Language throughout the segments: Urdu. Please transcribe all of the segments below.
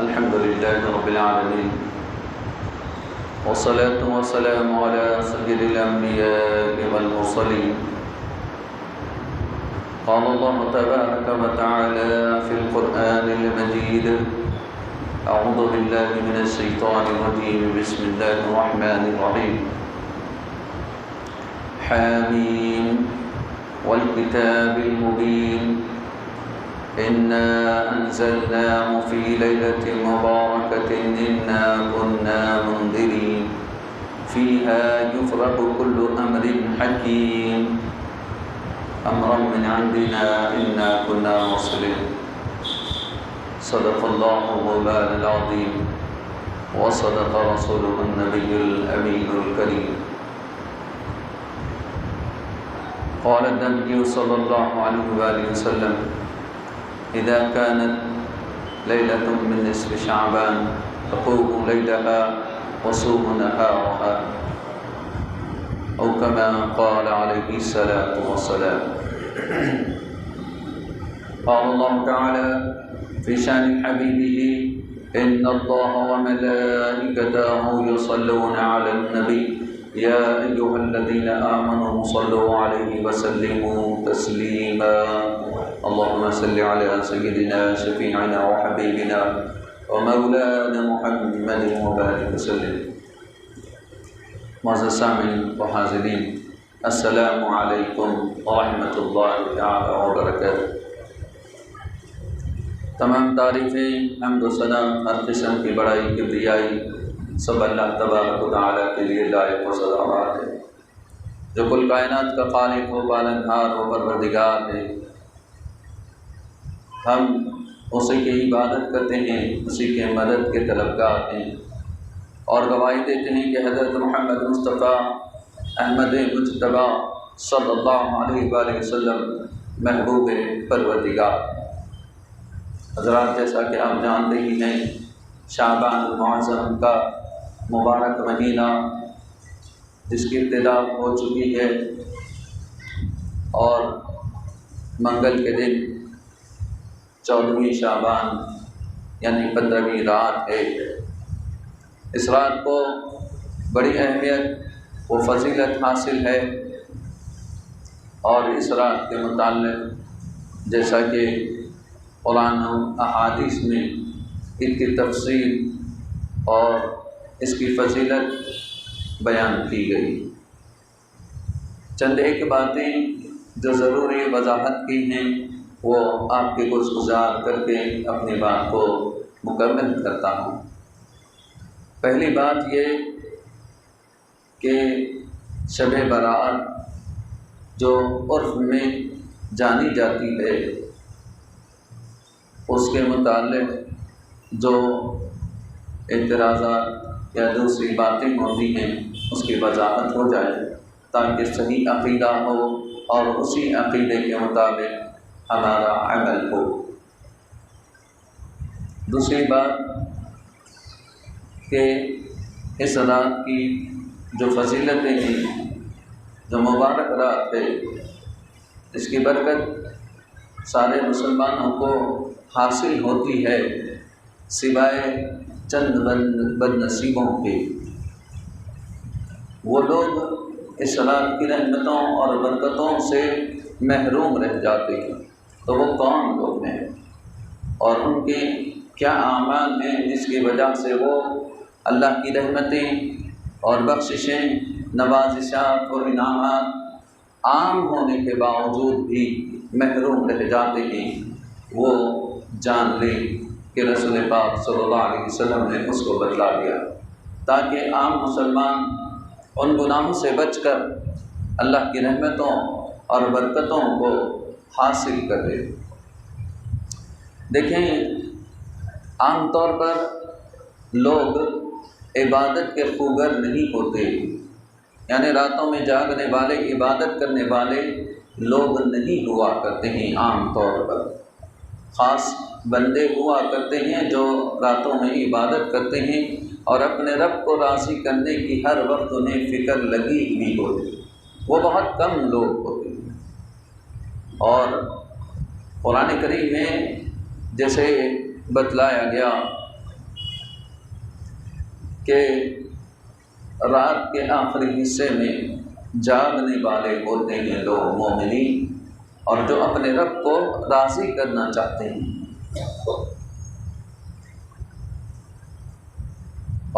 الحمد لله رب العالمين، والصلاة والسلام على سيد الأنبياء والمرسلين. قال الله تبارك وتعالى في القرآن المجيد: أعوذ بالله من الشيطان الرجيم، بسم الله الرحمن الرحيم. حاميم والكتاب المبين، إنا أنزلناه في ليلة مباركة إنا كنا منذرين فيها يفرق كل أمر حكيم أمرا من عندنا إنا كنا مرسلين. صدق الله مولانا العظيم، وصدق رسوله النبي الأمين الكريم. قال النبي صلى الله عليه وآله وسلم: إذا كانت ليلة من نصف شعبان فقوموا ليلها وصوموا نهارها، أو كما قال عليه الصلاة والسلام. قال الله تعالى في شأن حبيبه: إن الله وملائكته يصلون على النبي يا أيها الذين آمنوا صلوا عليه وسلموا تسليما. اللهم صل على سيدنا شفيعنا وحبيبنا ومولانا محمد وبارك وسلم. معزز سامعین و حاضرین، السلام علیکم ورحمۃ اللہ تعالی وبرکاتہ. تمام تعریفیں، حمد و ثنا، ہر قسم کی بڑائی کبریائی سب اللہ تبارک و تعالیٰ کے لیے لائق و سزاوار ہے، جو کل کائنات کا خالق و پالنہار و پروردگار ہے. ہم اسی کی عبادت کرتے ہیں، اسی کے مدد کے طلبگار ہیں، اور گواہی دیتے ہیں کہ حضرت محمد مصطفیٰ احمد مجتبیٰ صلی اللہ علیہ وآلہ وسلم محبوب پروردگار. حضرات، جیسا کہ آپ جانتے ہی ہیں، شعبان المعظم کا مبارک مہینہ جس کی ابتدا ہو چکی ہے، اور منگل کے دن 14ویں شعبان یعنی 15ویں رات ہے. اس رات کو بڑی اہمیت و فضیلت حاصل ہے، اور اس رات کے متعلق جیسا کہ قرآن و احادیث میں اس کی تفصیل اور اس کی فضیلت بیان کی گئی. چند ایک باتیں جو ضروری وضاحت کی ہیں وہ آپ کے گزار کر کے اپنی بات کو مکمل کرتا ہوں. پہلی بات یہ کہ شب برات جو عرف میں جانی جاتی ہے، اس کے متعلق جو اعتراضات یا دوسری باتیں ہوتی ہیں اس کی وضاحت ہو جائے، تاکہ صحیح عقیدہ ہو اور اسی عقیدے کے مطابق ہمارا عمل ہو. دوسری بات کہ اس رات کی جو فضیلتیں ہیں، جو مبارک رات ہے، اس کی برکت سارے مسلمانوں کو حاصل ہوتی ہے سوائے چند بد نصیبوں کے. وہ لوگ اس رات کی رحمتوں اور برکتوں سے محروم رہ جاتے ہیں. تو وہ کون لوگ ہیں اور ان کے کیا اعمال ہیں جس کی وجہ سے وہ اللہ کی رحمتیں اور بخششیں، نوازشات اور انعامات عام ہونے کے باوجود بھی محروم رہ جاتے ہیں؟ وہ جان لیں کہ رسول پاک صلی اللہ علیہ وسلم نے اس کو بتلا دیا، تاکہ عام مسلمان ان گناہوں سے بچ کر اللہ کی رحمتوں اور برکتوں کو حاصل کر لے. دیکھیں، عام طور پر لوگ عبادت کے خوگر نہیں ہوتے، یعنی راتوں میں جاگنے والے، عبادت کرنے والے لوگ نہیں ہوا کرتے ہیں. عام طور پر خاص بندے ہوا کرتے ہیں جو راتوں میں عبادت کرتے ہیں اور اپنے رب کو راضی کرنے کی ہر وقت انہیں فکر لگی ہوئی ہوتی. وہ بہت کم لوگ ہوتے ہیں. اور قرآن کریم میں جیسے بتلایا گیا کہ رات کے آخری حصے میں جاگنے والے ہوتے ہیں لوگ مومنین، اور جو اپنے رب کو راضی کرنا چاہتے ہیں،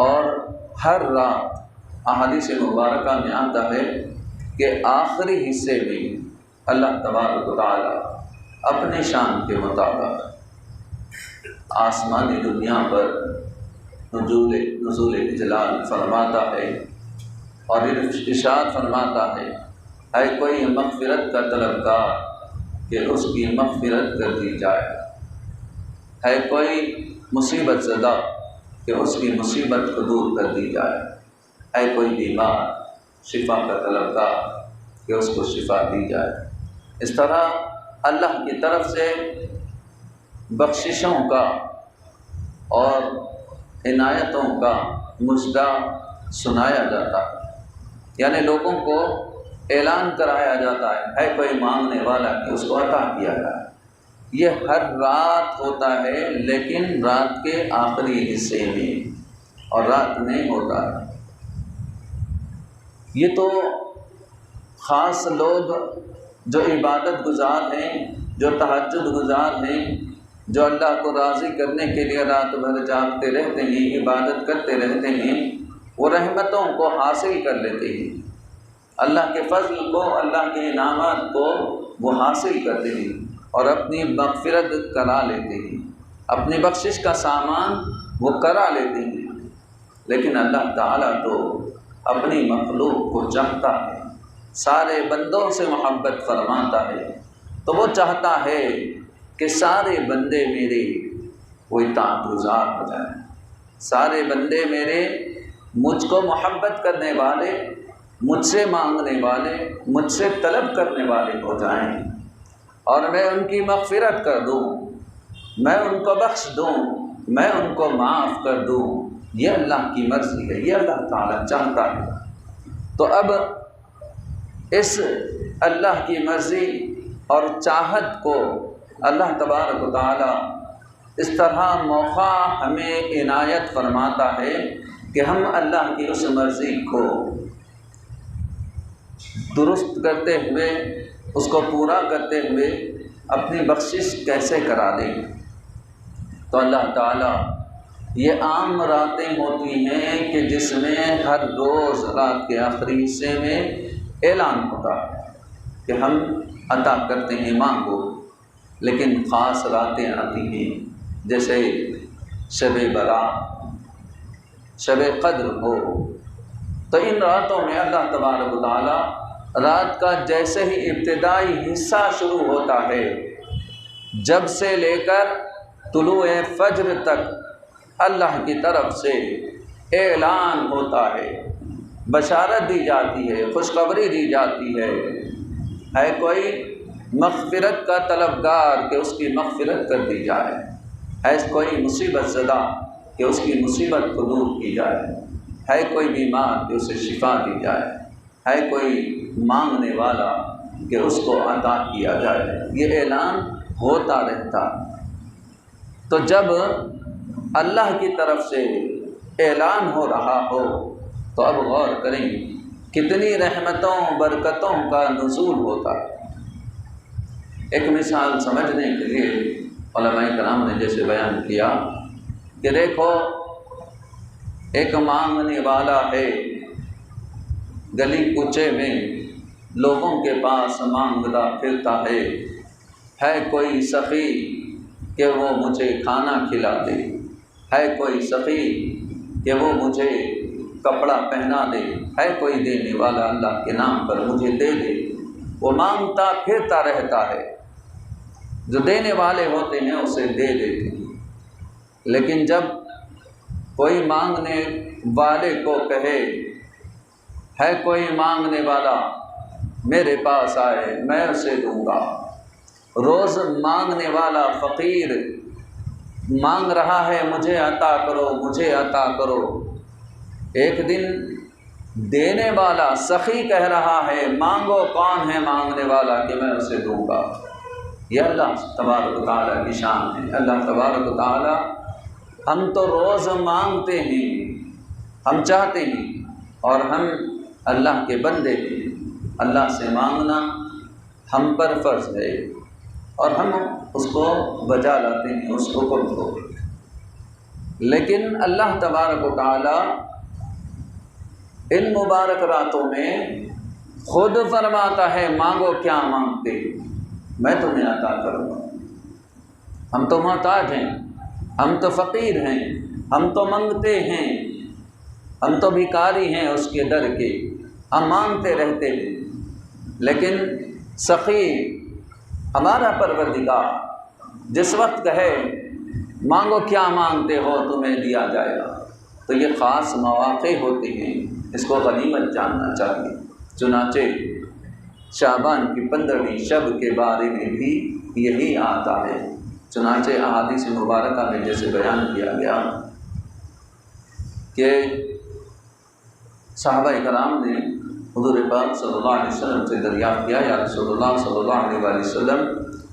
اور ہر رات احادیث مبارکہ میں آتا ہے کہ آخری حصے میں اللہ تبارک و تعالی اپنے شان کے مطابق آسمانی دنیا پر نزول اجلال فرماتا ہے، اور ارشاد فرماتا ہے اے کوئی مغفرت کا طلبگار کہ اس کی مغفرت کر دی جائے، ہے کوئی مصیبت زدہ کہ اس کی مصیبت کو دور کر دی جائے، ہے کوئی بیمار شفا کا طلبگار کہ اس کو شفا دی جائے۔ اس طرح اللہ کی طرف سے بخششوں کا اور عنایتوں کا مژدہ سنایا جاتا ہے، یعنی لوگوں کو اعلان کرایا جاتا ہے کوئی مانگنے والا کہ اس کو عطا کیا جائے۔ یہ ہر رات ہوتا ہے، لیکن رات کے آخری حصے میں، اور رات میں ہوتا ہے۔ یہ تو خاص لوگ جو عبادت گزار ہیں، جو تہجد گزار ہیں، جو اللہ کو راضی کرنے کے لیے رات بھر جاگتے رہتے ہیں، عبادت کرتے رہتے ہیں، وہ رحمتوں کو حاصل کر لیتے ہیں، اللہ کے فضل کو، اللہ کے انعامات کو وہ حاصل کرتے ہیں اور اپنی مغفرت کرا لیتے ہیں، اپنی بخشش کا سامان وہ کرا لیتے ہیں۔ لیکن اللہ تعالیٰ تو اپنی مخلوق کو چاہتا ہے، سارے بندوں سے محبت فرماتا ہے، تو وہ چاہتا ہے کہ سارے بندے میرے وہ اطاعت گزار ہو جائیں، سارے بندے میرے مجھ کو محبت کرنے والے، مجھ سے مانگنے والے، مجھ سے طلب کرنے والے ہو جائیں، اور میں ان کی مغفرت کر دوں، میں ان کو بخش دوں، میں ان کو معاف کر دوں۔ یہ اللہ کی مرضی ہے، یہ اللہ تعالیٰ چاہتا ہے۔ تو اب اس اللہ کی مرضی اور چاہت کو اللہ تبارک و تعالیٰ اس طرح موقع ہمیں عنایت فرماتا ہے کہ ہم اللہ کی اس مرضی کو درست کرتے ہوئے، اس کو پورا کرتے ہوئے اپنی بخشش کیسے کرا دیں۔ تو اللہ تعالیٰ یہ عام راتیں ہوتی ہیں کہ جس میں ہر روز رات کے آخری حصے میں اعلان ہوتا ہے کہ ہم عطا کرتے ہیں، مانگو۔ لیکن خاص راتیں آتی ہیں جیسے شب برات، شب قدر ہو، تو ان راتوں میں اللہ تبارک و تعالیٰ رات کا جیسے ہی ابتدائی حصہ شروع ہوتا ہے، جب سے لے کر طلوع فجر تک اللہ کی طرف سے اعلان ہوتا ہے، بشارت دی جاتی ہے، خوشخبری دی جاتی ہے کوئی مغفرت کا طلبگار کہ اس کی مغفرت کر دی جائے، ہے کوئی مصیبت زدہ کہ اس کی مصیبت کو دور کی جائے، ہے کوئی بیمار کہ اسے شفا دی جائے، ہے کوئی مانگنے والا کہ اس کو عطا کیا جائے۔ یہ اعلان ہوتا رہتا۔ تو جب اللہ کی طرف سے اعلان ہو رہا ہو تو اب غور کریں کتنی رحمتوں برکتوں کا نزول ہوتا ہے۔ ایک مثال سمجھنے کے لیے علماء کرام نے جیسے بیان کیا کہ دیکھو ایک مانگنے والا ہے، گلی کوچے میں لوگوں کے پاس مانگتا پھرتا ہے کوئی سخی کہ وہ مجھے کھانا کھلا دے، ہے کوئی سخی کہ وہ مجھے کپڑا پہنا دے، ہے کوئی دینے والا اللہ کے نام پر مجھے دے دے۔ وہ مانگتا پھرتا رہتا ہے، جو دینے والے ہوتے ہیں اسے دے دیتے ہیں۔ لیکن جب کوئی مانگنے والے کو کہے ہے کوئی مانگنے والا میرے پاس آئے میں اسے دوں گا، روز مانگنے والا فقیر مانگ رہا ہے مجھے عطا کرو، مجھے عطا کرو، ایک دن دینے والا سخی کہہ رہا ہے مانگو، کون ہے مانگنے والا کہ میں اسے دوں گا۔ یہ اللہ تبارک و تعالیٰ کی شان ہے۔ اللہ تبارک و تعالیٰ ہم تو روز مانگتے ہیں، ہم چاہتے ہیں، اور ہم اللہ کے بندے ہیں، اللہ سے مانگنا ہم پر فرض ہے اور ہم اس کو بجا لاتے ہیں اس حکم کو۔ لیکن اللہ تبارک و تعالیٰ ان مبارک راتوں میں خود فرماتا ہے مانگو کیا مانگتے میں تمہیں عطا کروں گا۔ ہم تو محتاج ہیں، ہم تو فقیر ہیں، ہم تو منگتے ہیں، ہم تو بھکاری ہیں اس کے در کے، ہم مانگتے رہتے ہیں، لیکن سخی ہمارا پروردگار جس وقت کہے مانگو کیا مانگتے ہو تمہیں دیا جائے گا، تو یہ خاص مواقع ہوتے ہیں، اس کو غنیمت جاننا چاہیے۔ چنانچہ شعبان کی 15ویں شب کے بارے میں بھی یہی آتا ہے۔ چنانچہ احادیث مبارکہ میں جیسے بیان کیا گیا کہ صحابہ کرام نے حضور پاک صلی اللہ علیہ وسلم سے دریافت کیا، یا رسول اللہ صلی اللہ علیہ وسلم،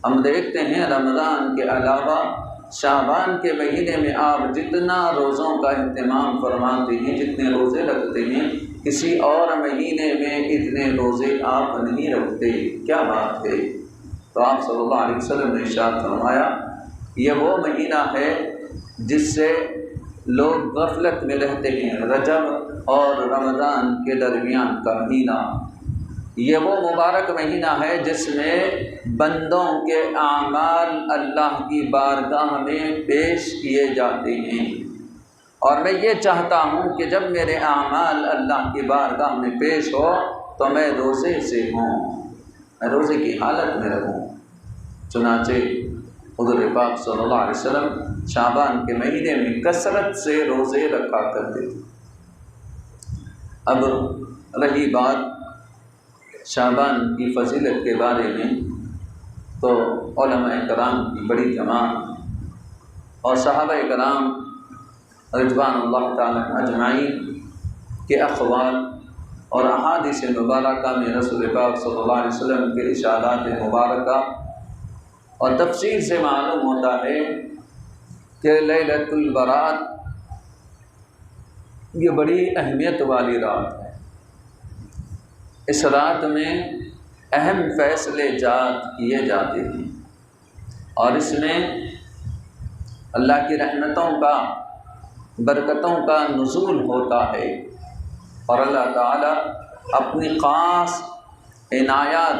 ہم دیکھتے ہیں رمضان کے علاوہ شعبان کے مہینے میں آپ جتنا روزوں کا اہتمام فرماتے ہیں، جتنے روزے رکھتے ہیں، کسی اور مہینے میں اتنے روزے آپ نہیں رکھتے، کیا بات ہے؟ تو آپ صلی اللہ علیہ وسلم نے ارشاد فرمایا یہ وہ مہینہ ہے جس سے لوگ غفلت میں رہتے ہیں، رجب اور رمضان کے درمیان کا مہینہ، یہ وہ مبارک مہینہ ہے جس میں بندوں کے اعمال اللہ کی بارگاہ میں پیش کیے جاتے ہیں، اور میں یہ چاہتا ہوں کہ جب میرے اعمال اللہ کی بارگاہ میں پیش ہو تو میں روزے سے ہوں، میں روزے کی حالت میں رہوں۔ چنانچہ حضور پاک صلی اللہ علیہ وسلم شعبان کے مہینے میں کثرت سے روزے رکھا کرتے تھے۔ اب رہی بات شعبان کی فضیلت کے بارے میں، تو علماء کرام کی بڑی جماعت اور صحابہ کرام رضوان اللہ تعالی اجمعین کے اقوال اور احادیث مبارکہ میں رسول پاک صلی اللہ علیہ وسلم کے ارشادات مبارکہ اور تفسیر سے معلوم ہوتا ہے کہ لیلۃ البرات یہ بڑی اہمیت والی رات ہے۔ اس رات میں اہم فیصلے جات کیے جاتے ہیں، اور اس میں اللہ کی رحمتوں کا، برکتوں کا نزول ہوتا ہے، اور اللہ تعالیٰ اپنی خاص عنایات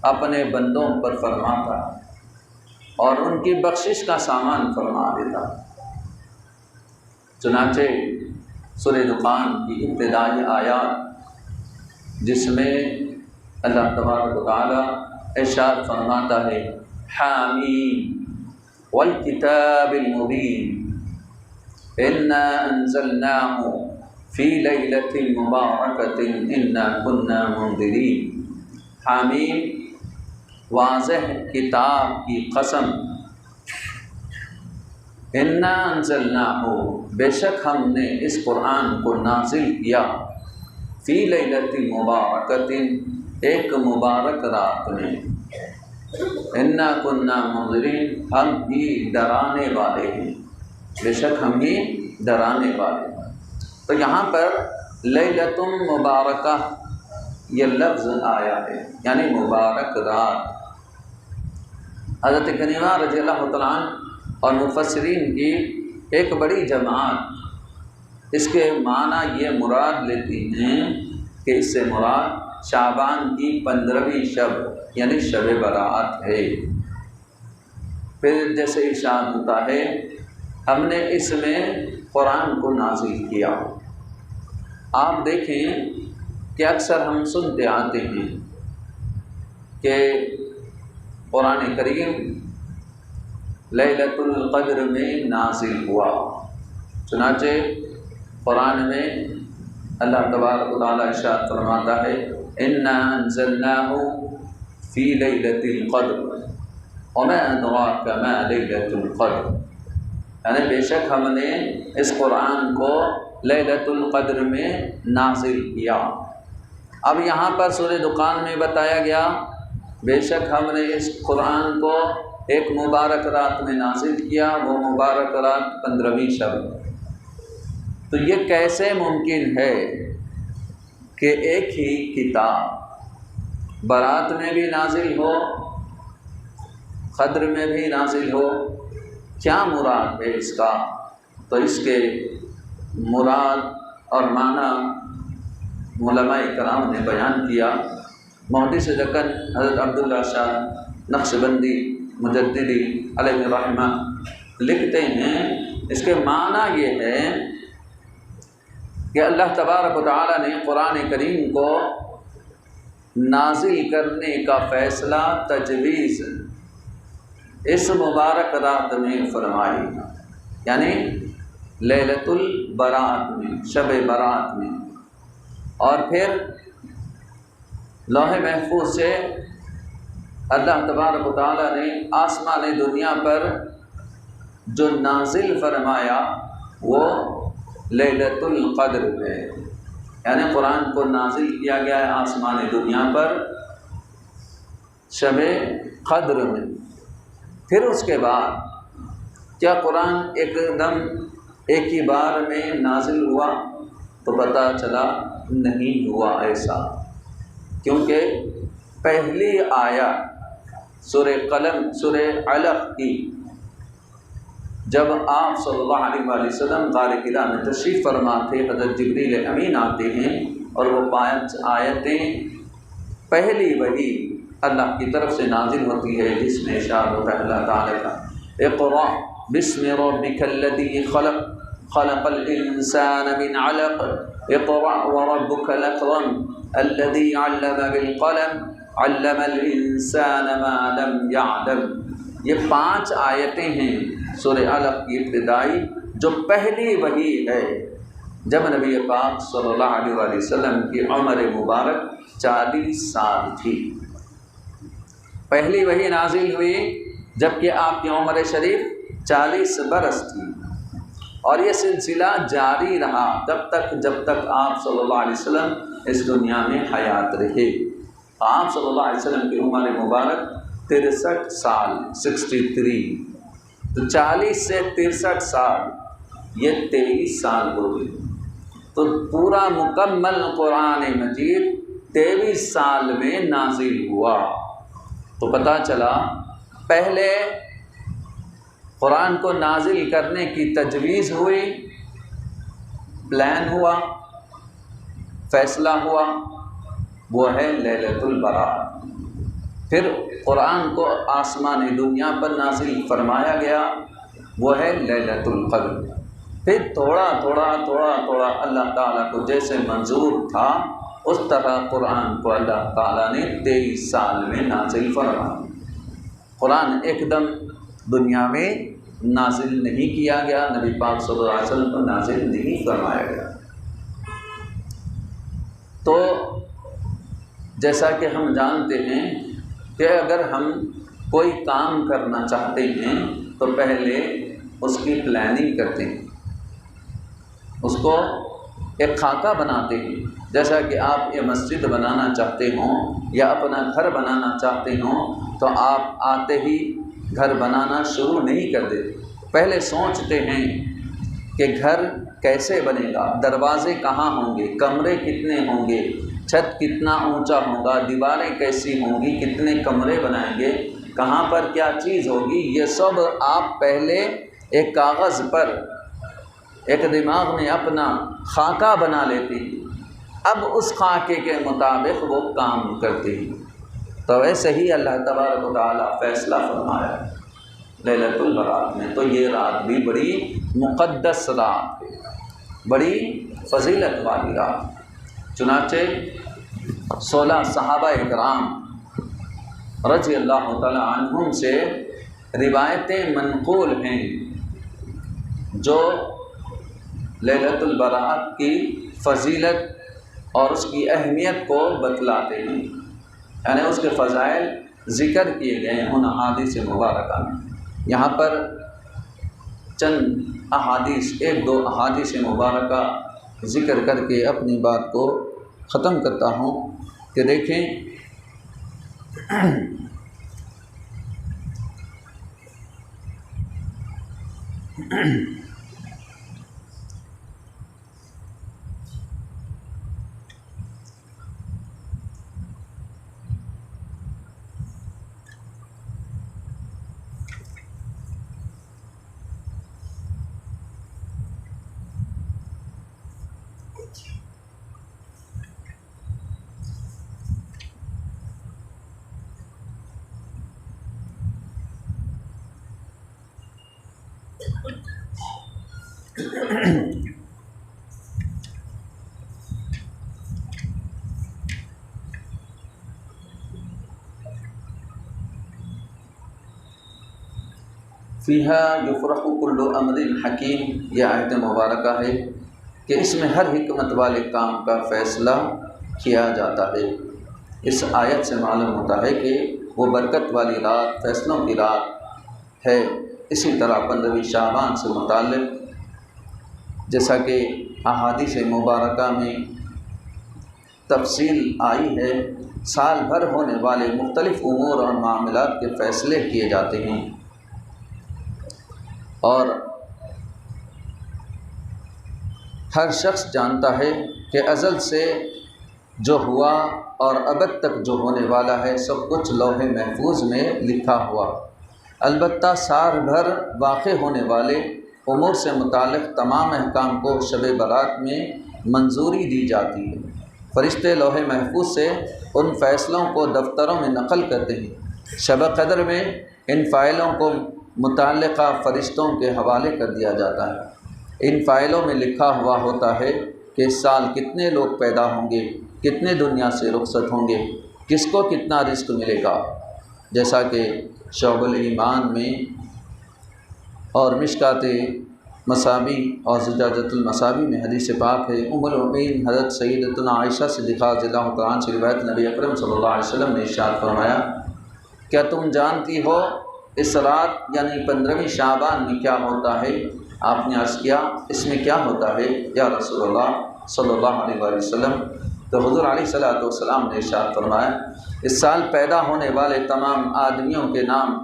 اپنے بندوں پر فرماتا ہے اور ان کی بخشش کا سامان فرما دیتا ہے۔ چنانچہ سورہ دخان کی ابتدائی آیات جس میں اللہ تبارک و تعالیٰ ارشاد فرماتا ہے حامیم والکتاب المبین انا انزلناہ فی لیلۃ مبارکۃ انا کنا منذرین، حامیم واضح کتاب کی قسم، انا انزلناہ بے شک ہم نے اس قرآن کو نازل کیا، فی لیلۃ مبارکۃ ایک مبارک رات میں، انا کنا منذرین ہم ہی ڈرانے والے ہیں، بے شک ہم ہی ڈرانے والے ہیں۔ تو یہاں پر لیلۃ مبارکہ یہ لفظ آیا ہے، یعنی مبارک رات۔ حضرت کریمہ رضی اللہ تعالیٰ عنہ اور مفسرین کی ایک بڑی جماعت اس کے معنی یہ مراد لیتی ہیں کہ اس سے مراد شعبان کی 15ویں شب یعنی شب برات ہے۔ پھر جیسے ارشاد ہوتا ہے ہم نے اس میں قرآن کو نازل کیا۔ آپ دیکھیں کہ اکثر ہم سنتے آتے ہیں کہ قرآن کریم لیلۃ القدر میں نازل ہوا، چنانچہ قرآن میں اللہ تبارک و تعالیٰ ارشاد فرماتا ہے انا انزلناہ فی لیلۃ القدر وما ادراک ما لیلۃ القدر، یعنی بے شک ہم نے اس قرآن کو لیلۃ القدر میں نازل کیا۔ اب یہاں پر سورہ دخان میں بتایا گیا بے شک ہم نے اس قرآن کو ایک مبارک رات میں نازل کیا، وہ مبارک رات 15ویں شب۔ تو یہ کیسے ممکن ہے کہ ایک ہی کتاب برات میں بھی نازل ہو، قدر میں بھی نازل ہو؟ کیا مراد ہے اس کا؟ تو اس کے مراد اور معنی علماء کرام نے بیان کیا۔ محدث دکن حضرت عبداللہ شاہ نقشبندی مجددی علیہ الرحمہ لکھتے ہیں، اس کے معنی یہ ہے کہ اللہ تبارک و تعالیٰ نے قرآن کریم کو نازل کرنے کا فیصلہ تجویز اس مبارک رات میں فرمائی، یعنی لیلۃ البراۃ میں، شب برات میں، اور پھر لوح محفوظ سے اللہ تبارک و تعالیٰ نے آسمان دنیا پر جو نازل فرمایا وہ لیلۃ القدر ہے، یعنی قرآن کو نازل کیا گیا ہے آسمان دنیا پر شب قدر میں۔ پھر اس کے بعد کیا قرآن ایک دم ایک ہی بار میں نازل ہوا؟ تو پتہ چلا نہیں ہوا ایسا، کیونکہ پہلی آیت سورہ قلم، سورہ علق کی جب آپ صلی اللہ علیہ وآلہ وسلم غار حرا میں تشریف فرما تھے، حضرت جبریل امین آتے ہیں اور وہ 5 آیتیں پہلی وحی اللہ کی طرف سے نازل ہوتی ہے، جس میں ارشاد ہوتا ہے اللہ تعالیٰ کا اقرأ بسم ربک الذی خلق خلق الانسان من علق اقرأ وربک الاکرم الذی علم بالقلم علم الانسان ما لم يعلم۔ یہ 5 آیتیں ہیں سورہ علق کی ابتدائی، جو پہلی وحی ہے جب نبی پاک صلی اللہ علیہ وآلہ وسلم کی عمر مبارک 40 سال تھی۔ پہلی وحی نازل ہوئی جبکہ آپ کی عمر شریف 40 برس تھی، اور یہ سلسلہ جاری رہا تب تک جب تک آپ صلی اللہ علیہ وسلم اس دنیا میں حیات رہے۔ آپ صلی اللہ علیہ وسلم کی عمر مبارک 63 سال 63، تو 40 سے 63 سال یہ 23 سال ہو گئی، تو پورا مکمل قرآن مجید 23 سال میں نازل ہوا۔ تو پتہ چلا پہلے قرآن کو نازل کرنے کی تجویز ہوئی، پلان ہوا، فیصلہ ہوا، وہ ہے لیلۃ البراۃ۔ پھر قرآن کو آسمان دنیا پر نازل فرمایا گیا، وہ ہے لیلۃ القدر۔ پھر تھوڑا تھوڑا اللہ تعالیٰ کو جیسے منظور تھا اس طرح قرآن کو اللہ تعالیٰ نے 23 سال میں نازل فرمایا۔ قرآن ایک دم دنیا میں نازل نہیں کیا گیا، نبی پاک صلی اللہ علیہ وسلم کو نازل نہیں فرمایا گیا۔ تو جیسا کہ ہم جانتے ہیں کہ اگر ہم کوئی کام کرنا چاہتے ہیں تو پہلے اس کی پلاننگ کرتے ہیں، اس کو ایک خاکہ بناتے ہیں۔ جیسا کہ آپ یہ مسجد بنانا چاہتے ہوں یا اپنا گھر بنانا چاہتے ہوں تو آپ آتے ہی گھر بنانا شروع نہیں کر دیتے، پہلے سوچتے ہیں کہ گھر کیسے بنے گا، دروازے کہاں ہوں گے، کمرے کتنے ہوں گے، چھت کتنا اونچا ہوگا، دیواریں کیسی ہوں گی، کتنے کمرے بنائیں گے، کہاں پر کیا چیز ہوگی، یہ سب آپ پہلے ایک کاغذ پر ایک دماغ میں اپنا خاکہ بنا لیتے ہیں، اب اس خاکے کے مطابق وہ کام کرتے ہیں۔ تو ویسے ہی اللہ تبارک و تعالیٰ فیصلہ فرمایا لیلۃ البراۃ میں۔ تو یہ رات بھی بڑی مقدس رات ہے، بڑی فضیلت والی رات۔ چنانچہ 16 صحابہ اکرام رضی اللہ تعالی عنہم سے روایتیں منقول ہیں جو لیلۃ البراۃ کی فضیلت اور اس کی اہمیت کو بتلاتے ہیں، یعنی اس کے فضائل ذکر کیے گئے ہیں ان احادیث مبارکہ میں۔ یہاں پر چند احادیث، 1-2 احادیث مبارکہ ذکر کر کے اپنی بات کو ختم کرتا ہوں کہ دیکھیں فیہا یفرق کل امر حکیم، یہ آیت مبارکہ ہے کہ اس میں ہر حکمت والے کام کا فیصلہ کیا جاتا ہے۔ اس آیت سے معلوم ہوتا ہے کہ وہ برکت والی رات فیصلوں کی رات ہے۔ اسی طرح 15ویں شعبان سے متعلق جیسا کہ احادیث مبارکہ میں تفصیل آئی ہے، سال بھر ہونے والے مختلف امور اور معاملات کے فیصلے کیے جاتے ہیں، اور ہر شخص جانتا ہے کہ ازل سے جو ہوا اور ابد تک جو ہونے والا ہے سب کچھ لوح محفوظ میں لکھا ہوا۔ البتہ سال بھر واقع ہونے والے امور سے متعلق تمام احکام کو شب برات میں منظوری دی جاتی ہے۔ فرشتے لوح محفوظ سے ان فیصلوں کو دفتروں میں نقل کرتے ہیں۔ شب قدر میں ان فائلوں کو متعلقہ فرشتوں کے حوالے کر دیا جاتا ہے۔ ان فائلوں میں لکھا ہوا ہوتا ہے کہ اس سال کتنے لوگ پیدا ہوں گے، کتنے دنیا سے رخصت ہوں گے، کس کو کتنا رزق ملے گا، جیسا کہ شعب الایمان میں اور مشکات مصابی اور زجاجۃ المصابی میں حدیث پاک ہے۔ ام المؤمنین حضرت سیدتنا عائشہ صدیقہ رضی اللہ تعالیٰ عنہا سے روایت، نبی اکرم صلی اللہ علیہ وسلم نے ارشاد فرمایا، کیا تم جانتی ہو اس رات یعنی 15ویں شعبان میں کیا ہوتا ہے؟ آپ نے عرض کیا اس میں کیا ہوتا ہے یا رسول اللہ صلی اللہ علیہ وآلہ وسلم؟ تو حضور علیہ الصلوۃ والسلام نے ارشاد فرمایا، اس سال پیدا ہونے والے تمام آدمیوں کے نام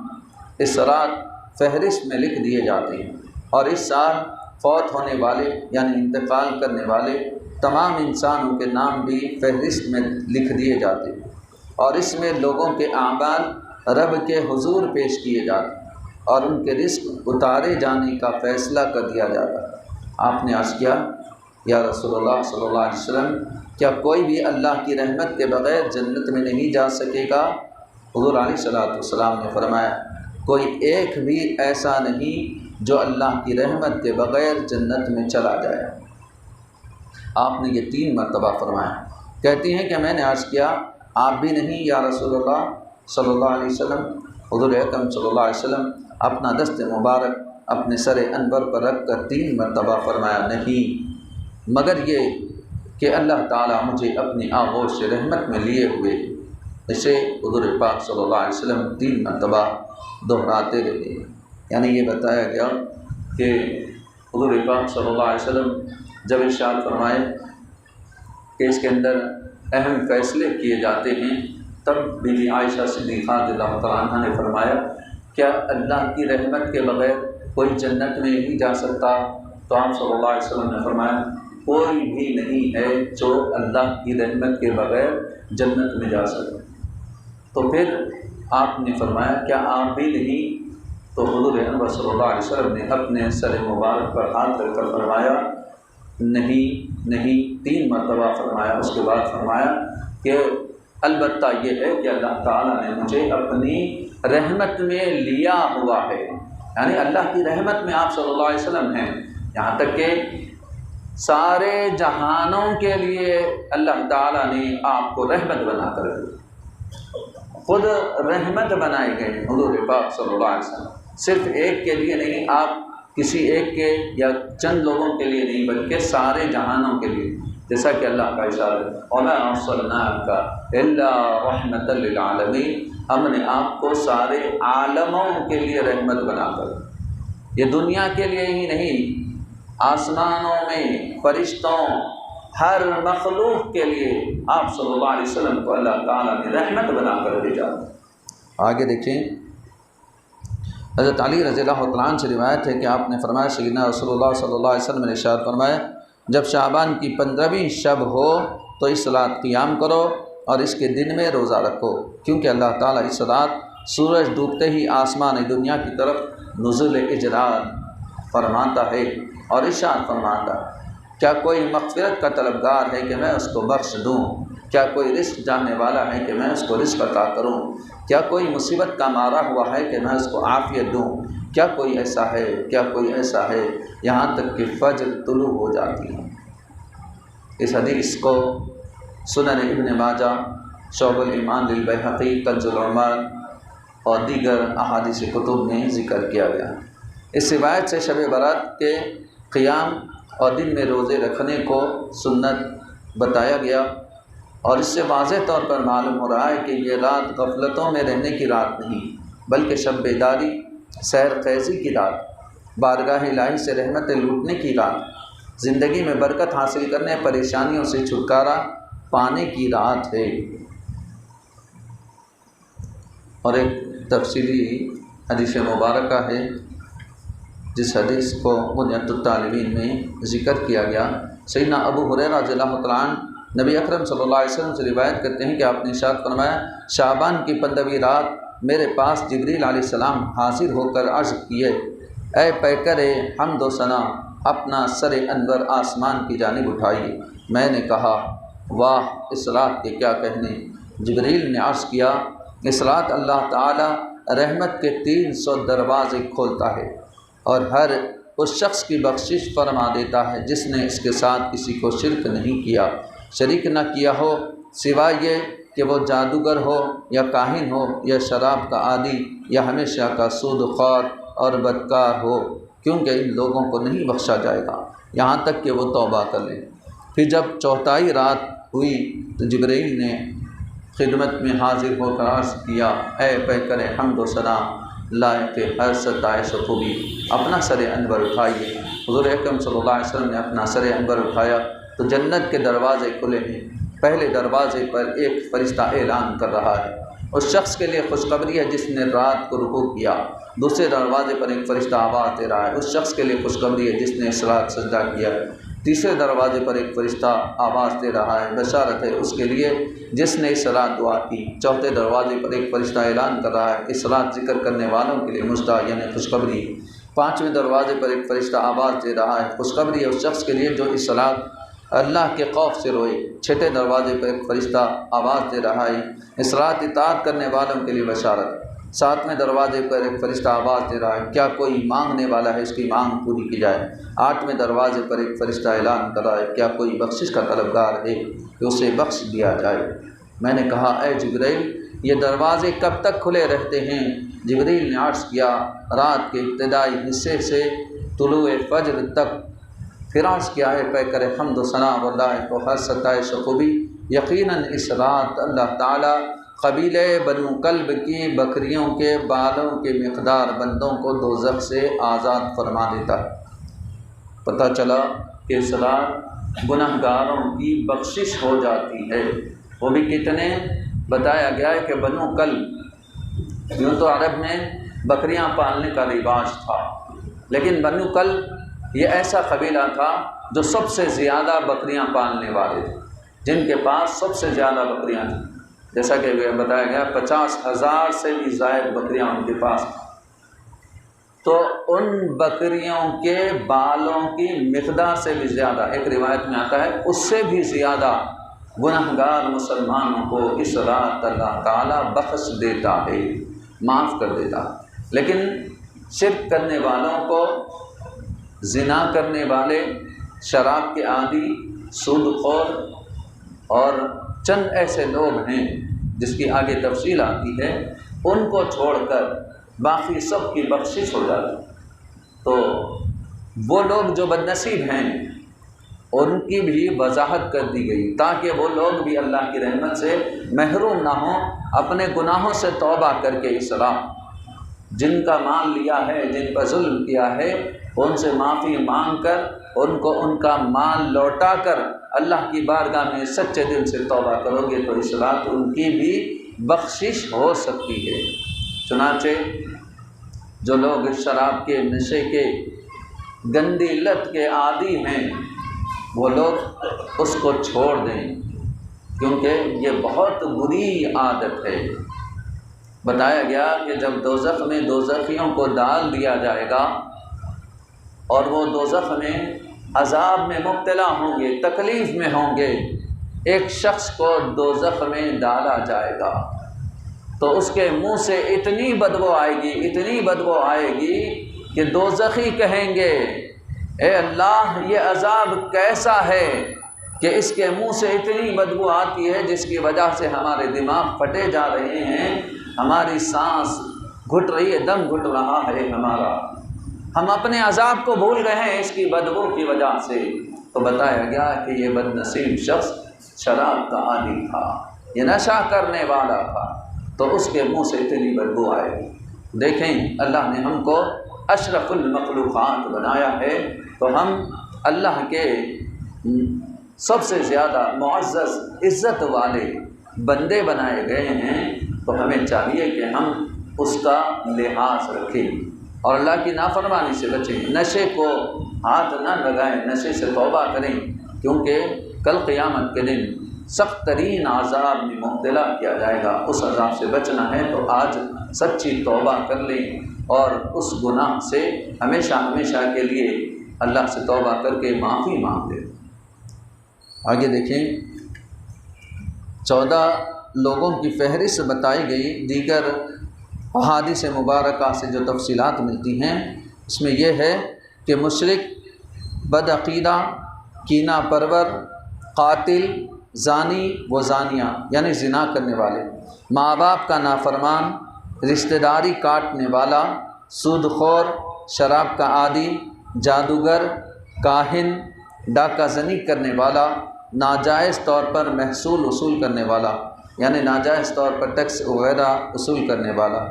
اس رات فہرست میں لکھ دیے جاتے ہیں، اور اس سال فوت ہونے والے یعنی انتقال کرنے والے تمام انسانوں کے نام بھی فہرست میں لکھ دیے جاتے ہیں، اور اس میں لوگوں کے اعمال رب کے حضور پیش کیے جاتے ہیں اور ان کے رزق اتارے جانے کا فیصلہ کر دیا جاتا ہے۔ آپ نے عرض کیا یا رسول اللہ صلی اللہ علیہ وسلم، کیا کوئی بھی اللہ کی رحمت کے بغیر جنت میں نہیں جا سکے گا؟ حضور علیہ الصلوۃ والسلام نے فرمایا، کوئی ایک بھی ایسا نہیں جو اللہ کی رحمت کے بغیر جنت میں چلا جائے۔ آپ نے یہ 3 مرتبہ فرمایا۔ کہتی ہیں کہ میں نے عرض کیا آپ بھی نہیں یا رسول اللہ صلی اللہ علیہ وسلم؟ حضور اکرم صلی اللہ علیہ وسلم اپنا دست مبارک اپنے سر انور پر رکھ کر 3 مرتبہ فرمایا، نہیں مگر یہ کہ اللہ تعالیٰ مجھے اپنی آغوش رحمت میں لیے ہوئے۔ اسے حضور پاک صلی اللہ علیہ وسلم 3 مرتبہ دہراتے رہے۔ یعنی یہ بتایا گیا کہ حضور پاک صلی اللہ علیہ وسلم جب ارشاد فرمائے کہ اس کے اندر اہم فیصلے کیے جاتے ہیں، تب بی بی عائشہ صدیقہ رضی اللہ تعالیٰ عنہا نے فرمایا، کیا اللہ کی رحمت کے بغیر کوئی جنت میں نہیں جا سکتا؟ تو آپ صلی اللہ علیہ وسلم نے فرمایا، کوئی بھی نہیں ہے جو اللہ کی رحمت کے بغیر جنت میں جا سکے۔ تو پھر آپ نے فرمایا، کیا آپ بھی نہیں؟ تو حضور انور صلی اللہ علیہ وسلم نے اپنے سر مبارک پر ہاتھ رکھ کر فرمایا، نہیں 3 مرتبہ فرمایا۔ اس کے بعد فرمایا کہ البتہ یہ ہے کہ اللہ تعالیٰ نے مجھے اپنی رحمت میں لیا ہوا ہے، یعنی اللہ کی رحمت میں آپ صلی اللہ علیہ وسلم ہیں، یہاں تک کہ سارے جہانوں کے لیے اللہ تعالیٰ نے آپ کو رحمت بنا کر خود رحمت بنائے گئے حضور پاک صلی اللہ علیہ وسلم۔ صرف ایک کے لیے نہیں، آپ کسی ایک کے یا چند لوگوں کے لیے نہیں بلکہ سارے جہانوں کے لیے، جیسا کہ اللہ کا ارشاد ہے، وَمَا أَرْسَلْنَاكَ إِلَّا رَحْمَةً لِّلْعَالَمِينَ، ہم نے آپ کو سارے عالموں کے لیے رحمت بنا کر، یہ دنیا کے لیے ہی نہیں، آسمانوں میں فرشتوں ہر مخلوق کے لیے آپ صلی اللہ علیہ وسلم کو اللہ تعالیٰ نے رحمت بنا کر بھیجا۔ آگے دیکھیں، حضرت علی رضی اللہ تعالیٰ عنہ سے روایت ہے کہ آپ نے فرمایا، سیدنا رسول اللہ صلی اللہ علیہ وسلم نے ارشاد فرمایا، جب شعبان کی 15ویں شب ہو تو اس رات قیام کرو اور اس کے دن میں روزہ رکھو، کیونکہ اللہ تعالیٰ اس رات سورج ڈوبتے ہی آسمان دنیا کی طرف نزول اجلال فرماتا ہے اور ارشاد فرماتا ہے، کیا کوئی مغفرت کا طلبگار ہے کہ میں اس کو بخش دوں؟ کیا کوئی رزق جاننے والا ہے کہ میں اس کو رزق عطا کروں؟ کیا کوئی مصیبت کا مارا ہوا ہے کہ میں اس کو عافیت دوں؟ کیا کوئی ایسا ہے، کیا کوئی ایسا ہے، یہاں تک کہ فجر طلوع ہو جاتی ہے۔ اس حدیث کو سنن ابن ماجہ، شعب الایمان للبیہقی، کنز العمال اور دیگر احادیث کتب میں ذکر کیا گیا۔ اس روایت سے شب برات کے قیام اور دن میں روزے رکھنے کو سنت بتایا گیا، اور اس سے واضح طور پر معلوم ہو رہا ہے کہ یہ رات غفلتوں میں رہنے کی رات نہیں، بلکہ شب بیداری، سحر خیزی کی رات، بارگاہ الہی سے رحمتیں لوٹنے کی رات، زندگی میں برکت حاصل کرنے، پریشانیوں سے چھٹکارا پانے کی رات ہے۔ اور ایک تفصیلی حدیث مبارکہ ہے جس حدیث کو بنیاد الطالبین میں ذکر کیا گیا۔ سیدنا ابو ہریرہ رضی اللہ تعالیٰ عنہ نبی اکرم صلی اللہ علیہ وسلم سے روایت کرتے ہیں کہ آپ نے ارشاد فرمایا، شعبان کی 15ویں رات میرے پاس جبریل علیہ السلام حاضر ہو کر عرض کیے، اے پیکر حمد و ثنا، اپنا سر انور آسمان کی جانب اٹھائیے۔ میں نے کہا، واہ، اس رات کے کیا کہنے۔ جبریل نے عرض کیا، اس رات اللہ تعالی رحمت کے 300 دروازے کھولتا ہے اور ہر اس شخص کی بخشش فرما دیتا ہے جس نے اس کے ساتھ کسی کو شرک نہیں کیا، شریک نہ کیا ہو، سوائے یہ کہ وہ جادوگر ہو یا کاہن ہو یا شراب کا عادی یا ہمیشہ کا سود خوار اور بدکار ہو، کیونکہ ان لوگوں کو نہیں بخشا جائے گا یہاں تک کہ وہ توبہ کر لیں۔ پھر جب 4تھائی رات ہوئی تو جبرائیل نے خدمت میں حاضر ہو کر عرض کیا، اے پیکر حمد و ثنا، لائق ہر ستائش و خوبی، اپنا سر انور اٹھائیے۔ حضور اکرم صلی اللہ علیہ وسلم نے اپنا سر انور اٹھایا تو جنت کے دروازے کھلے ہیں۔ پہلے دروازے پر ایک فرشتہ اعلان کر رہا ہے، اس شخص کے لیے خوشخبری ہے جس نے رات کو رکوع کیا۔ دوسرے دروازے پر ایک فرشتہ آواز دے رہا ہے، اس شخص کے لیے خوشخبری ہے جس نے اس رات سجدہ کیا۔ تیسرے دروازے پر ایک فرشتہ آواز دے رہا ہے، بشارت ہے اس کے لیے جس نے اس رات دعا کی۔ چوتھے دروازے پر ایک فرشتہ اعلان کر رہا ہے، اس رات ذکر کرنے والوں کے لیے مژدہ یعنی خوشخبری۔ پانچویں دروازے پر ایک فرشتہ آواز دے رہا ہے، خوشخبری ہے اس شخص کے لیے جو اس رات اللہ کے خوف سے روئے۔ چھٹے دروازے پر ایک فرشتہ آواز دے رہا ہے، اس رات اطاعت کرنے والوں کے لیے بشارت۔ ساتویں دروازے پر ایک فرشتہ آواز دے رہا ہے، کیا کوئی مانگنے والا ہے اس کی مانگ پوری کی جائے۔ آٹھویں دروازے پر ایک فرشتہ اعلان کر رہا ہے، کیا کوئی بخشش کا طلبگار ہے کہ اسے بخش دیا جائے۔ میں نے کہا، اے جبرائیل، یہ دروازے کب تک کھلے رہتے ہیں؟ جبرائیل نے عرض کیا، رات کے ابتدائی حصے سے طلوع فجر تک۔ پھر عرض کیا، اے پیکر حمد و ثنا واللہ کو ہر ستائش و خوبی، یقیناً اس رات اللہ تعالیٰ قبیلے بنو کلب کی بکریوں کے بالوں کے مقدار بندوں کو دوزخ سے آزاد فرما دیتا ہے۔ پتہ چلا کہ اس رات گناہ گاروں کی بخشش ہو جاتی ہے، وہ بھی کتنے؟ بتایا گیا ہے کہ بنو کلب، یوں تو عرب میں بکریاں پالنے کا رواج تھا، لیکن بنو کلب یہ ایسا قبیلہ تھا جو سب سے زیادہ بکریاں پالنے والے تھے، جن کے پاس سب سے زیادہ بکریاں تھیں۔ جیسا کہ بتایا گیا 50,000 سے بھی زائد بکریاں ان کے پاس تھیں۔ تو ان بکریوں کے بالوں کی مقدار سے بھی زیادہ، ایک روایت میں آتا ہے اس سے بھی زیادہ گناہ گار مسلمانوں کو اس رات اللہ تعالیٰ بخش دیتا ہے، معاف کر دیتا ہے۔ لیکن شرک کرنے والوں کو، زنا کرنے والے، شراب کے عادی، سود خور اور چند ایسے لوگ ہیں جس کی آگے تفصیل آتی ہے، ان کو چھوڑ کر باقی سب کی بخشش ہو جاتی۔ تو وہ لوگ جو بد نصیب ہیں ان کی بھی وضاحت کر دی گئی تاکہ وہ لوگ بھی اللہ کی رحمت سے محروم نہ ہوں، اپنے گناہوں سے توبہ کر کے اس رات جن کا مال لیا ہے، جن پر ظلم کیا ہے، ان سے معافی مانگ کر ان کو ان کا مال لوٹا کر اللہ کی بارگاہ میں سچے دل سے توبہ کرو گے تو اس رات ان کی بھی بخشش ہو سکتی ہے۔ چنانچہ جو لوگ اس شراب کے نشے کے گندی لت کے عادی ہیں وہ لوگ اس کو چھوڑ دیں، کیونکہ یہ بہت بری عادت ہے۔ بتایا گیا کہ جب دوزخ میں دوزخیوں کو ڈال دیا جائے گا اور وہ دوزخ میں عذاب میں مبتلا ہوں گے، تکلیف میں ہوں گے، ایک شخص کو دوزخ میں ڈالا جائے گا تو اس کے منہ سے اتنی بدبو آئے گی، اتنی بدبو آئے گی کہ دوزخی کہیں گے اے اللہ یہ عذاب کیسا ہے کہ اس کے منہ سے اتنی بدبو آتی ہے جس کی وجہ سے ہمارے دماغ پھٹے جا رہے ہیں، ہماری سانس گھٹ رہی ہے، دم گھٹ رہا ہے ہمارا، ہم اپنے عذاب کو بھول گئے ہیں اس کی بدبو کی وجہ سے۔ تو بتایا گیا کہ یہ بد نصیب شخص شراب کا عادی تھا، یہ نشہ کرنے والا تھا، تو اس کے منہ سے اتنی بدبو آئے گی۔ دیکھیں اللہ نے ہم کو اشرف المخلوقات بنایا ہے تو ہم اللہ کے سب سے زیادہ معزز عزت والے بندے بنائے گئے ہیں، تو ہمیں چاہیے کہ ہم اس کا لحاظ رکھیں اور اللہ کی نافرمانی سے بچیں، نشے کو ہاتھ نہ لگائیں، نشے سے توبہ کریں، کیونکہ کل قیامت کے دن سخت ترین عذاب میں مبتلا کیا جائے گا، اس عذاب سے بچنا ہے تو آج سچی توبہ کر لیں اور اس گناہ سے ہمیشہ ہمیشہ کے لیے اللہ سے توبہ کر کے معافی مانگ لیں۔ آگے دیکھیں 14 لوگوں کی فہرست بتائی گئی، دیگر احادیث مبارکہ سے جو تفصیلات ملتی ہیں اس میں یہ ہے کہ مشرک، بدعقیدہ، کینہ پرور، قاتل، زانی و زانیہ یعنی زنا کرنے والے، ماں باپ کا نافرمان، رشتہ داری کاٹنے والا، سود خور، شراب کا عادی، جادوگر، کاہن، ڈاکہ زنی کرنے والا، ناجائز طور پر محصول وصول کرنے والا یعنی ناجائز طور پر ٹیکس وغیرہ وصول کرنے والا،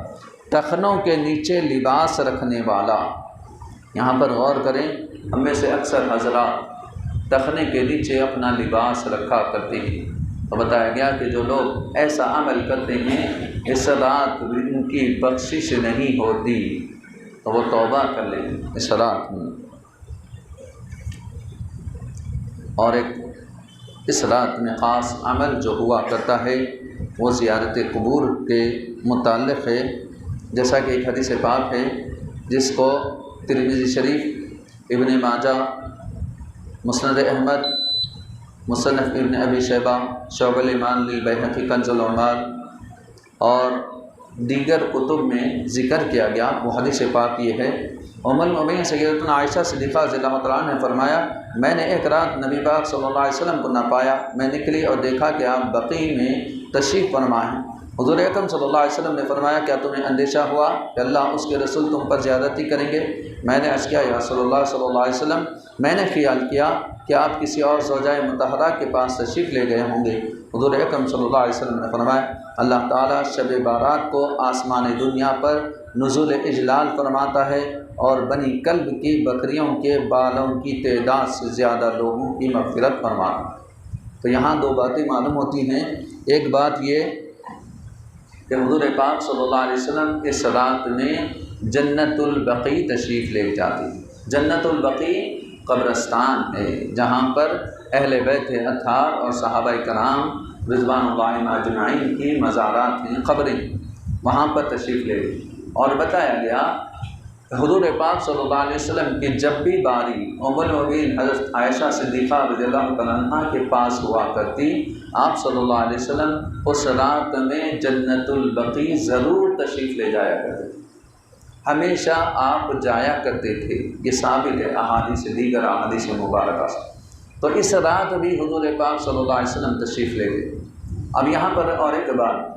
ٹخنوں کے نیچے لباس رکھنے والا۔ یہاں پر غور کریں، ہم میں سے اکثر حضرات ٹخنے کے نیچے اپنا لباس رکھا کرتے ہیں، تو بتایا گیا کہ جو لوگ ایسا عمل کرتے ہیں اس رات ان کی بخشش نہیں ہوتی، تو وہ توبہ کر لیں اس رات میں۔ اور ایک اس رات میں خاص عمل جو ہوا کرتا ہے وہ زیارت قبور کے متعلق ہے، جیسا کہ ایک حدیث پاک ہے جس کو ترمذی شریف، ابن ماجہ، مسند احمد، مصنف ابن ابی شیبہ، شعب الایمان للبیہقی، کنز العمال اور دیگر کتب میں ذکر کیا گیا۔ وہ حدیث پاک یہ ہے، ام المؤمنین سیدتنا عائشہ صدیقہ رضی اللہ تعالیٰ عنہ نے فرمایا، میں نے ایک رات نبی پاک صلی اللہ علیہ وسلم کو نہ پایا، میں نکلی اور دیکھا کہ آپ بقیع میں تشریف فرما ہیں۔ حضور اکرم صلی اللہ علیہ وسلم نے فرمایا، کیا تمہیں اندیشہ ہوا کہ اللہ اس کے رسول تم پر زیادتی کریں گے؟ میں نے عرض کیا، یا رسول اللہ صلی اللہ علیہ وسلم، میں نے خیال کیا کہ آپ کسی اور زوجہ مطہرہ کے پاس تشریف لے گئے ہوں گے۔ حضور اکرم صلی اللہ علیہ وسلم نے فرمایا، اللہ تعالیٰ شب بارات کو آسمان دنیا پر نزول اجلال فرماتا ہے اور بنی کلب کی بکریوں کے بالوں کی تعداد سے زیادہ لوگوں کی مغفرت فرماتا ہے۔ تو یہاں دو باتیں معلوم ہوتی ہیں، ایک بات یہ کہ حضور پاک صلی اللہ علیہ وسلم اس رات میں جنت البقیع تشریف لے جاتے ہیں۔ جنت البقیع قبرستان ہے جہاں پر اہل بیت اطہار اور صحابہ کرام رضوان اللہ اجمعین کی مزارات ہیں، قبریں، وہاں پر تشریف لے گئے۔ اور بتایا گیا حضور پاک صلی اللہ علیہ وسلم کی جب بھی باری ام المؤمنین حضرت عائشہ صدیقہ رضی اللہ تعالیٰ عنہا کے پاس ہوا کرتی، آپ صلی اللہ علیہ وسلم اس رات میں جنت البقیع ضرور تشریف لے جایا کرتے تھے، ہمیشہ آپ جایا کرتے تھے، یہ ثابت ہے احادیث دیگر احادیث مبارکہ سے۔ تو اس رات بھی حضور پاک صلی اللہ علیہ وسلم تشریف لے گئے۔ اب یہاں پر اور ایک بات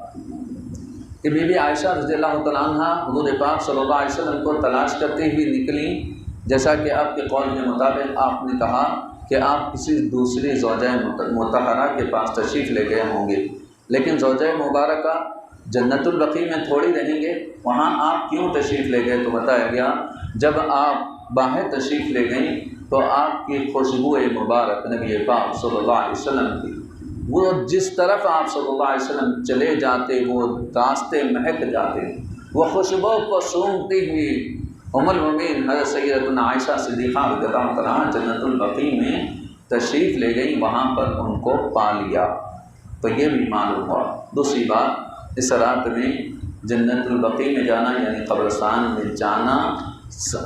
کہ بی بی عائشہ رضی اللہ تعالیٰ عنہ حضور پاک صلی اللہ علیہ وسلم کو تلاش کرتے ہوئے نکلیں، جیسا کہ آپ کے قول کے مطابق آپ نے کہا کہ آپ کسی دوسری زوجہ مطہرہ کے پاس تشریف لے گئے ہوں گے، لیکن زوجہ مبارکہ جنت البقیع میں تھوڑی رہیں گے، وہاں آپ کیوں تشریف لے گئے؟ تو بتایا گیا جب آپ باہر تشریف لے گئیں تو آپ کی خوشبو مبارک نبی پاک صلی اللہ علیہ وسلم کی، وہ جس طرف آپ صلی اللہ علیہ وسلم چلے جاتے وہ راستے مہک جاتے، وہ خوشبو کو سونگتی ہوئی ام المومنین حضرت سیدتنا عائشہ صدیقہ رضی اللہ عنہا جنت البقیع میں تشریف لے گئیں، وہاں پر ان کو پا لیا۔ تو یہ بھی معلوم ہوا۔ دوسری بات، اس رات میں جنت البقیع میں جانا یعنی قبرستان میں جانا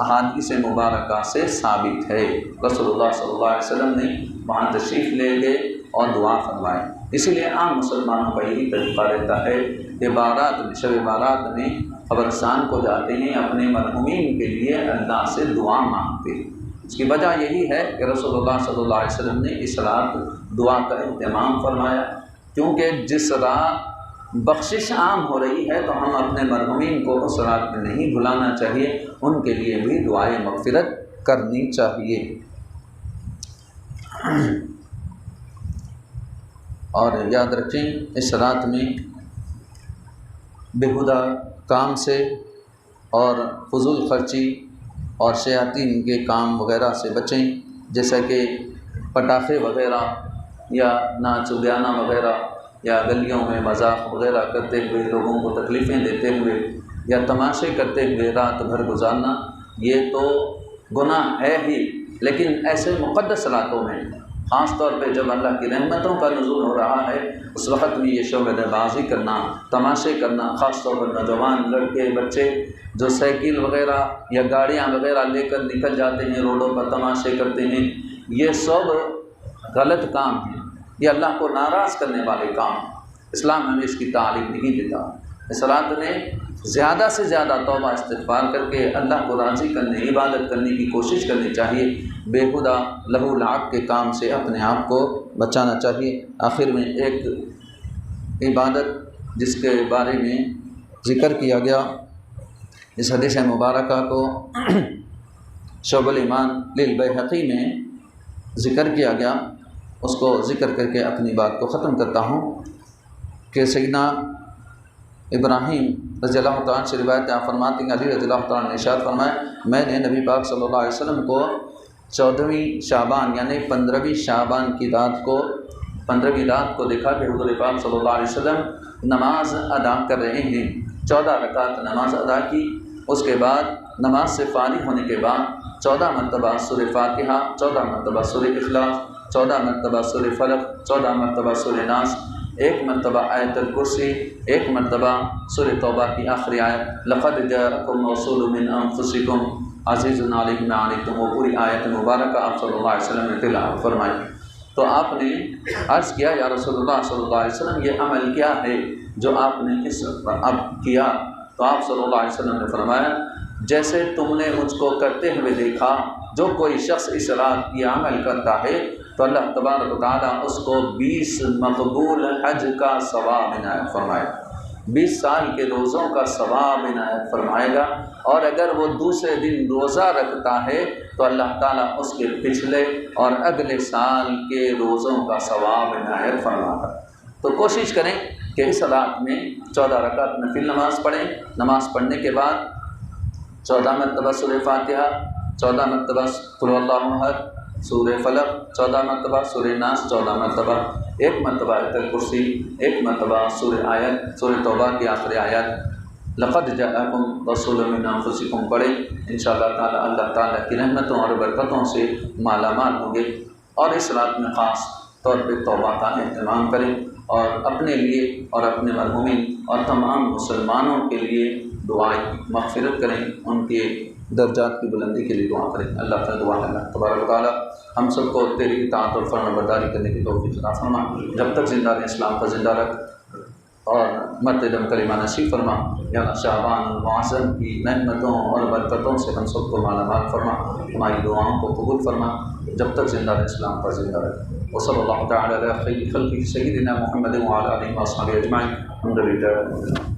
حدیث مبارکہ سے ثابت ہے۔ رسول اللہ صلی اللہ علیہ وسلم نے وہاں تشریف لے گئے اور دعا فرمائے۔ اسی لیے عام مسلمانوں کا یہی طریقہ رہتا ہے کہ شب بارات میں قبرستان کو جاتے ہیں، اپنے مرحومین کے لیے اللہ سے دعا مانگتے ہیں۔ اس کی وجہ یہی ہے کہ رسول اللہ صلی اللہ علیہ وسلم نے اس رات دعا کا اہتمام فرمایا، کیونکہ جس رات بخشش عام ہو رہی ہے تو ہم اپنے مرحومین کو اس رات میں نہیں بھلانا چاہیے، ان کے لیے بھی دعائے مغفرت کرنی چاہیے۔ اور یاد رکھیں اس رات میں بیہودہ کام سے اور فضول خرچی اور شیاطین کے کام وغیرہ سے بچیں، جیسا کہ پٹاخے وغیرہ یا ناچ گانا وغیرہ یا گلیوں میں مذاق وغیرہ کرتے ہوئے لوگوں کو تکلیفیں دیتے ہوئے یا تماشے کرتے ہوئے رات بھر گزارنا، یہ تو گناہ ہے ہی، لیکن ایسے مقدس راتوں میں خاص طور پہ جب اللہ کی رحمتوں کا نزول ہو رہا ہے اس وقت میں یہ شعبہ بازی کرنا، تماشے کرنا، خاص طور پر نوجوان لڑکے بچے جو سائیکل وغیرہ یا گاڑیاں وغیرہ لے کر نکل جاتے ہیں روڈوں پر تماشے کرتے ہیں، یہ سب غلط کام ہیں، یہ اللہ کو ناراض کرنے والے کام ہیں۔ اسلام ہمیں اس کی تعلیم نہیں دیتا۔ اس رات میں زیادہ سے زیادہ توبہ استغفار کر کے اللہ کو راضی کرنے، عبادت کرنے کی کوشش کرنی چاہیے، بیہودہ لہو لعب کے کام سے اپنے آپ کو بچانا چاہیے۔ آخر میں ایک عبادت جس کے بارے میں ذکر کیا گیا، اس حدیث مبارکہ کو شعب الایمان للبیہقی میں ذکر کیا گیا، اس کو ذکر کر کے اپنی بات کو ختم کرتا ہوں کہ سیدنا ابراہیم رضی اللہ تعالیٰ سے روایت آپ فرماتے ہیں، علی رضی اللہ تعالیٰ نے ارشاد فرمایا، میں نے نبی پاک صلی اللہ علیہ وسلم کو 14ویں شعبان یعنی 15ویں شعبان کی رات کو 15ویں رات کو دیکھا کہ حضور پاک صلی اللہ علیہ وسلم نماز ادا کر رہے ہیں، 14 رکعت نماز ادا کی۔ اس کے بعد نماز سے فارغ ہونے کے بعد 14 مرتبہ سورہ فاتحہ، 14 مرتبہ سورہ اخلاص، 14 مرتبہ سورہ فلق، 14 مرتبہ سورہ ناس، 1 مرتبہ آیت الکرسی، 1 مرتبہ سورہ توبہ کی آخری آیت لقد جاءکم رسول من انفسکم عزیز علیہ ما عنتم، وہ پوری آیت مبارکہ آپ صلی اللہ علیہ وسلم نے تلاوت فرمائی۔ تو آپ نے عرض کیا یا رسول اللہ صلی اللہ علیہ وسلم یہ عمل کیا ہے جو آپ نے اس اب کیا؟ تو آپ صلی اللہ علیہ وسلم نے فرمایا جیسے تم نے مجھ کو کرتے ہوئے دیکھا، جو کوئی شخص اس رات یہ عمل کرتا ہے تو اللہ تبارک و تعالیٰ اس کو 20 مقبول حج کا ثواب عنایت فرمائے گا، 20 سال کے روزوں کا ثواب عنایت فرمائے گا، اور اگر وہ دوسرے دن روزہ رکھتا ہے تو اللہ تعالیٰ اس کے پچھلے اور اگلے سال کے روزوں کا ثواب عنایت فرمائے گا۔ تو کوشش کریں کہ اس رات میں 14 رکعت نفل نماز پڑھیں، نماز پڑھنے کے بعد 14 مرتبہ سورہ فاتحہ، 14 مرتبہ قل اللہ احد، سورہ فلق، 14 مرتبہ سورہ ناس، 14 مرتبہ 1 مرتبہ آیت الکرسی، 1 مرتبہ سورہ توبہ کی آخری آیت لقد جاءکم رسول من انفسکم پڑھیں۔ انشاءاللہ تعالی اللہ تعالیٰ کی رحمتوں اور برکتوں سے مالا مال ہوں گے، اور اس رات میں خاص طور پہ توبہ کا اہتمام کریں اور اپنے لیے اور اپنے مرحومین اور تمام مسلمانوں کے لیے دعائیں مغفرت کریں، ان کے درجات کی بلندی کے لیے دعا کریں۔ اللہ تعالیٰ دعا ہے اللہ تبارک و تعالیٰ ہم سب کو تیری اطاعت اور فرمان برداری کرنے کی توفیق عطا فرما، جب تک زندہ رہیں اسلام کا زندہ رکھ اور مرتے دم کلمہ نصیب فرما۔ یا اللہ شعبان المعظم کی نعمتوں اور برکتوں سے ہم سب کو مالا مال فرما، ہماری دعاؤں کو قبول فرما، جب تک زندہ رہیں اسلام کا زندہ رکھ۔ وصلی اللہ تعالی علی خیر خلقہ سیدنا محمد وعلی آلہ وصحبہ اجمعین۔ الحمد للہ۔